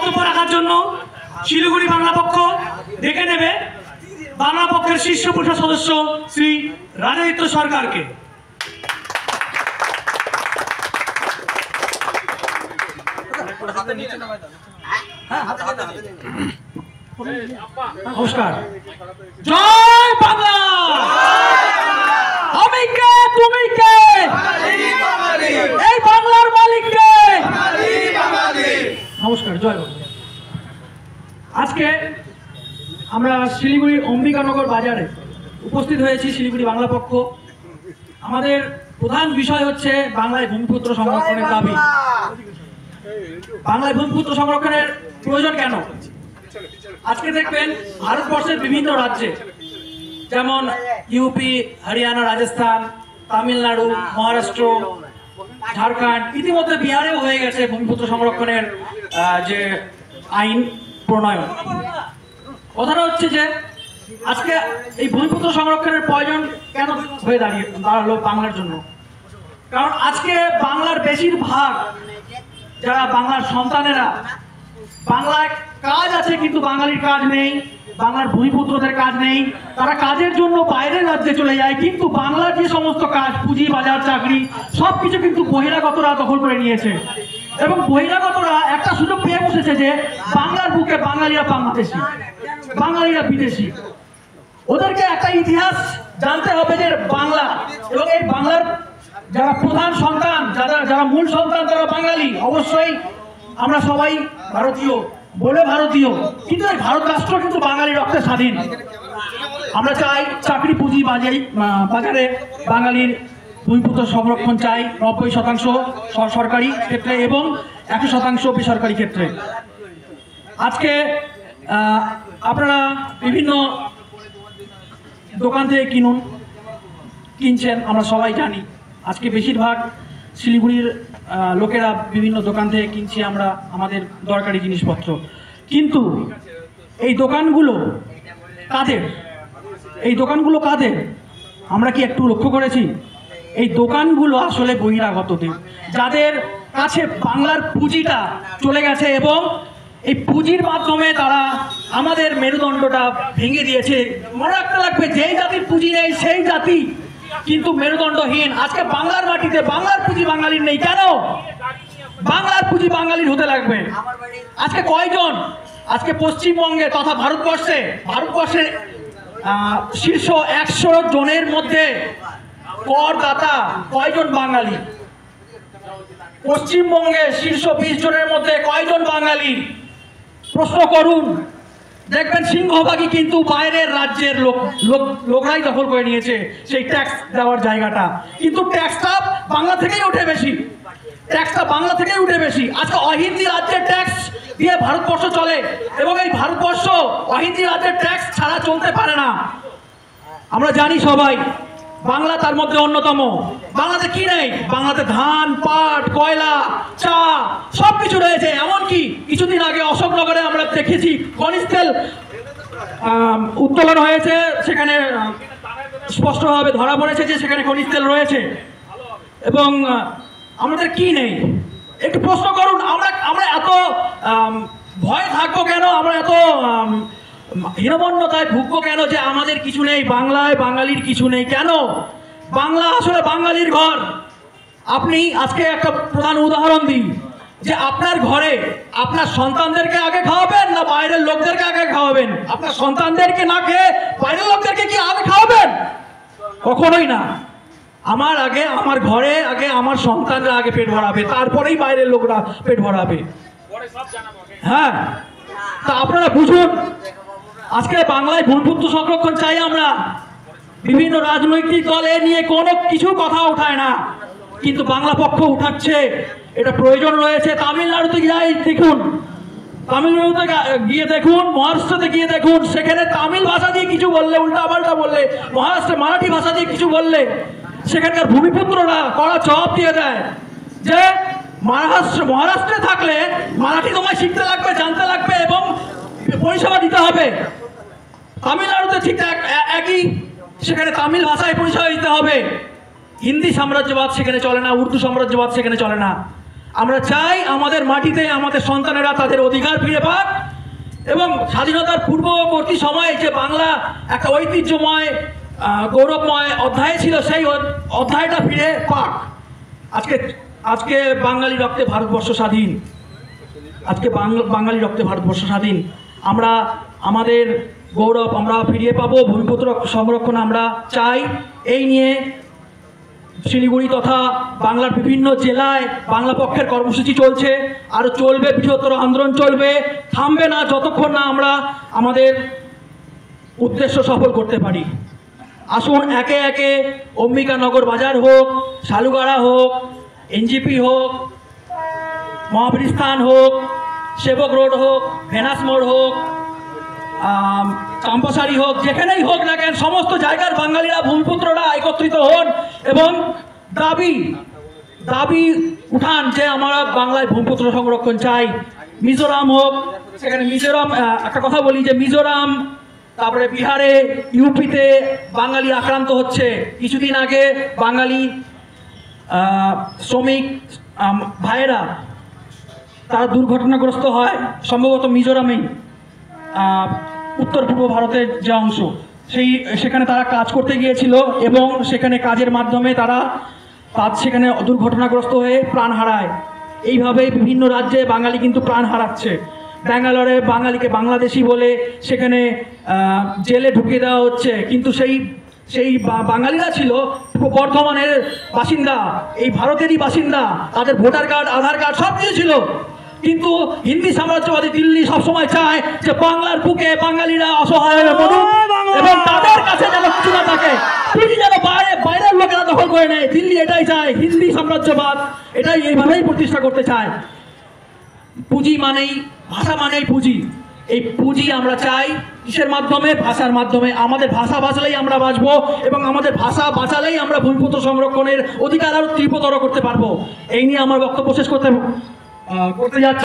বক্তব্য রাখার জন্য শিলিগুড়ি বাংলা পক্ষ ডেকে নেবে বাংলা পক্ষের শীর্ষ পরিষদ সদস্য শ্রী রাজাদিত্য সরকারকে। নমস্কার। জয় বাংলা। আমি কে, তুমি কে, এই বাংলার মালিক কে? নমস্কার, জয় বাংলা। আজকে আমরা শিলিগুড়ির অম্বিকানগর বাজারে উপস্থিত হয়েছি, শিলিগুড়ি বাংলা পক্ষ। আমাদের প্রধান বিষয় হচ্ছে বাংলায় ভূমিপুত্র সংরক্ষণের দাবি। বাংলায় ভূমিপুত্র সংরক্ষণের প্রয়োজন কেন? আজকে দেখবেন ভারতবর্ষের বিভিন্ন রাজ্যে, যেমন ইউপি, হরিয়ানা, রাজস্থান, তামিলনাড়ু, মহারাষ্ট্র, ঝাড়খণ্ড, ইতিমধ্যে বিহারেও হয়ে গেছে ভূমিপুত্র সংরক্ষণের যে আইন প্রণয়ন। কথাটা হচ্ছে যে আজকে এই ভূমিপুত্র সংরক্ষণের প্রয়োজন কেন হয়ে দাঁড়ালো বাংলার জন্য? কারণ আজকে বাংলার বেশিরভাগ যারা বাংলার সন্তানেরা, বাংলায় কাজ আছে কিন্তু বাঙালির কাজ নেই, বাংলার ভূমিপুত্রদের কাজ নেই, তারা কাজের জন্য বাইরের রাজ্যে চলে যায়। কিন্তু বাংলার যে সমস্ত কাজ, পুঁজি, বাজার, চাকরি, সবকিছু কিন্তু বহিরাগতরা দখল করে নিয়েছে। এবং বহিরাগতরা একটা সুযোগ পেয়ে বসেছে যে বাংলার বুকে বাঙালিরা বাংলাদেশি, বাঙালিরা বিদেশি। ওদেরকে একটা ইতিহাস জানতে হবে যে বাংলা, এবং এই বাংলার যারা প্রধান সন্তান, যারা মূল সন্তান, তারা বাঙালি। অবশ্যই আমরা সবাই ভারতীয় বলে ভারতীয়, কিন্তু এই ভারত রাষ্ট্র কিন্তু বাঙালি রক্তে স্বাধীন। আমরা চাই চাকরি, পুঁজি, বাজারে বাঙালির ভূমিপুত্র সংরক্ষণ চাই 90% সরকারি ক্ষেত্রে এবং 100% বেসরকারি ক্ষেত্রে। আজকে আপনারা বিভিন্ন দোকান থেকে কিনছেন, আমরা সবাই জানি। আজকে বেশিরভাগ শিলিগুড়ির লোকেরা বিভিন্ন দোকান থেকে কিনছি আমরা আমাদের দরকারি জিনিসপত্র। কিন্তু এই দোকানগুলো কাদের? এই দোকানগুলো কাদের আমরা কি একটু লক্ষ্য করেছি? এই দোকানগুলো আসলে বহিরাগতদের, যাদের কাছে বাংলার পুঁজিটা চলে গেছে এবং এই পুঁজির মাধ্যমে তারা আমাদের মেরুদণ্ডটা ভেঙে দিয়েছে। মনে রাখতে লাগবে, যেই জাতির পুঁজি নেই সেই জাতি কিন্তু মেরুদণ্ডহীন। আজকে বাংলার মাটিতে বাংলার পুঁজি বাঙালির নেই। কেন? বাংলার পুঁজি বাঙালির হতে লাগবে। আজকে কয়জন আজকে পশ্চিমবঙ্গে তথা ভারতবর্ষের শীর্ষ 100 জনের মধ্যে করদাতা কয়জন বাঙালি? পশ্চিমবঙ্গে শীর্ষ 20 জনের মধ্যে কয়জন বাঙালি? প্রশ্ন করুন, দেখবেন সিংহভাগই কিন্তু বাইরের রাজ্যের লোকরাই দখল করে নিয়েছে সেই ট্যাক্স দেওয়ার জায়গাটা। কিন্তু ট্যাক্সটা বাংলা থেকেই উঠে বেশি। আজকে অহিন্দি রাজ্যের ট্যাক্স দিয়ে ভারতবর্ষ চলে এবং এই ভারতবর্ষ অহিন্দি রাজ্যের ট্যাক্স ছাড়া চলতে পারে না। আমরা জানি সবাই, বাংলা তার মধ্যে অন্যতম। বাংলাতে কি নেই? বাংলাতে ধান, পাট, কয়লা, চা সবকিছু রয়েছে। এমনকি কিছুদিন আগে অশোকনগরে আমরা দেখেছি খনিজ তেল উত্তোলন হয়েছে, সেখানে স্পষ্টভাবে ধরা পড়েছে যে সেখানে খনিজ তেল রয়েছে। এবং আমাদের কি নেই? একটু প্রশ্ন করুন, আমরা এত ভয় থাকবো কেন? আমরা এত হীনমন্যতায় ভুগবো কেন যে আমাদের কিছু নেই, বাংলায় বাঙালির কিছু নেই? কেন? বাংলা আসলে বাঙালির ঘর। আপনি আজকে একটা প্রধান উদাহরণ দিন যে আপনার ঘরে আপনার সন্তানদেরকে আগে খাওয়াবেন না বাইরের লোকদেরকে আগে খাওয়াবেন? আপনার সন্তানদেরকে না খেয়ে বাইরের লোকদেরকে কি আগে খাওয়াবেন? কখনোই না। আমার ঘরে আগে আমার সন্তানরা আগে পেট ভরাবে, তারপরেই বাইরের লোকরা পেট ভরাবে। হ্যাঁ, তা আপনারা বুঝুন, আজকে বাংলায় ভূমিপুত্র সংরক্ষণ চাই আমরা। বিভিন্ন রাজনৈতিক দল এ নিয়ে কোনো কিছু কথা উঠায় না, কিন্তু বাংলা পক্ষ উঠাচ্ছে। এটা প্রয়োজন রয়েছে। তামিলনাড়ুতে দেখুন, তামিলনাড়ুতে গিয়ে দেখুন, মহারাষ্ট্রতে গিয়ে দেখুন, সেখানে তামিল ভাষা দিয়ে কিছু বললে, উল্টাপাল্টা বললে, মহারাষ্ট্রে মারাঠি ভাষা দিয়ে কিছু বললে, সেখানকার ভূমিপুত্ররা কড়া জবাব দিয়ে দেয় যে মহারাষ্ট্রে থাকলে মারাঠি তোমায় শিখতে লাগবে, জানতে লাগবে এবং পরিষেবা দিতে হবে। তামিলনাড়ুতে ঠিক একই, সেখানে তামিল ভাষায় পরিষেবা দিতে হবে। হিন্দি সাম্রাজ্যবাদ সেখানে চলে না, উর্দু সাম্রাজ্যবাদ সেখানে চলে না। আমরা চাই আমাদের মাটিতে আমাদের সন্তানেরা তাদের অধিকার ফিরে পাক এবং স্বাধীনতার পূর্ববর্তী সময়ে যে বাংলা একটা ঐতিহ্যময় গৌরবময় অধ্যায় ছিল সেই অধ্যায়টা ফিরে পাক। আজকে বাঙালি রক্তে ভারতবর্ষ স্বাধীন, আজকে বাঙালি রক্তে ভারতবর্ষ স্বাধীন। আমরা আমাদের গৌরব আমরা ফিরিয়ে পাবো, ভূমিপুত্র সংরক্ষণ আমরা চাই। এই নিয়ে শিলিগুড়ি তথা বাংলার বিভিন্ন জেলায় বাংলা পক্ষের কর্মসূচি চলছে, আরও চলবে, বৃহত্তর আন্দোলন চলবে, থামবে না যতক্ষণ না আমরা আমাদের উদ্দেশ্য সফল করতে পারি। আসুন একে একে অম্বিকানগর বাজার হোক, শালুগাড়া হোক, এনজিপি হোক, মহাবীরস্থান হোক, সেবক রোড হোক, ভেনাস মোড় হোক, চাম্পাসারি হোক, যেখানেই হোক না কেন সমস্ত জায়গার বাঙালিরা ভূমিপুত্ররা একত্রিত হন এবং দাবি উঠান যে আমরা বাংলায় ভূমিপুত্র সংরক্ষণ চাই। মিজোরাম হোক, সেখানে মিজোরাম একটা কথা বলি যে মিজোরাম, তারপরে বিহারে, ইউপিতে বাঙালি আক্রান্ত হচ্ছে। কিছুদিন আগে বাঙালি শ্রমিক ভাইয়েরা তারা দুর্ঘটনাগ্রস্ত হয়, সম্ভবত মিজোরামেই, উত্তর পূর্ব ভারতের যে অংশ সেখানে তারা কাজ করতে গিয়েছিল এবং সেখানে কাজের মাধ্যমে তারা সেখানে দুর্ঘটনাগ্রস্ত হয়ে প্রাণ হারায়। এইভাবে বিভিন্ন রাজ্যে বাঙালি কিন্তু প্রাণ হারাচ্ছে। ব্যাঙ্গালোরে বাঙালিকে বাংলাদেশি বলে সেখানে জেলে ঢুকিয়ে দেওয়া হচ্ছে, কিন্তু সেই বাঙালিরা ছিল বর্ধমানের বাসিন্দা, এই ভারতেরই বাসিন্দা, তাদের ভোটার কার্ড, আধার কার্ড সব কিছু ছিল, কিন্তু হিন্দি সাম্রাজ্যবাদী দিল্লি সবসময় চায় যে বাংলার বুকে বাঙালিরা অসহায় হয়ে পড়ুক এবং তাদের কাছে যেন কিছু না থাকে, তিনি যেন বাইরের লোকেরা দখল করে নেয়। দিল্লি এটাই চায়, হিন্দি সাম্রাজ্যবাদ এটাই এইভাবেই প্রতিষ্ঠা করতে চায়। পুঁজি মানেই, ভাষা মানেই পুঁজি। এই পুঁজি আমরা চাই কিসের মাধ্যমে? ভাষার মাধ্যমে। আমাদের ভাষা বাঁচলেই আমরা বাঁচবো এবং আমাদের ভাষা বাঁচালেই আমরা ভূমিপুত্র সংরক্ষণের অধিকার আরও তীব্রতর করতে পারবো। এই নিয়ে আমার বক্তব্য শেষ করতে যাচ্ছি।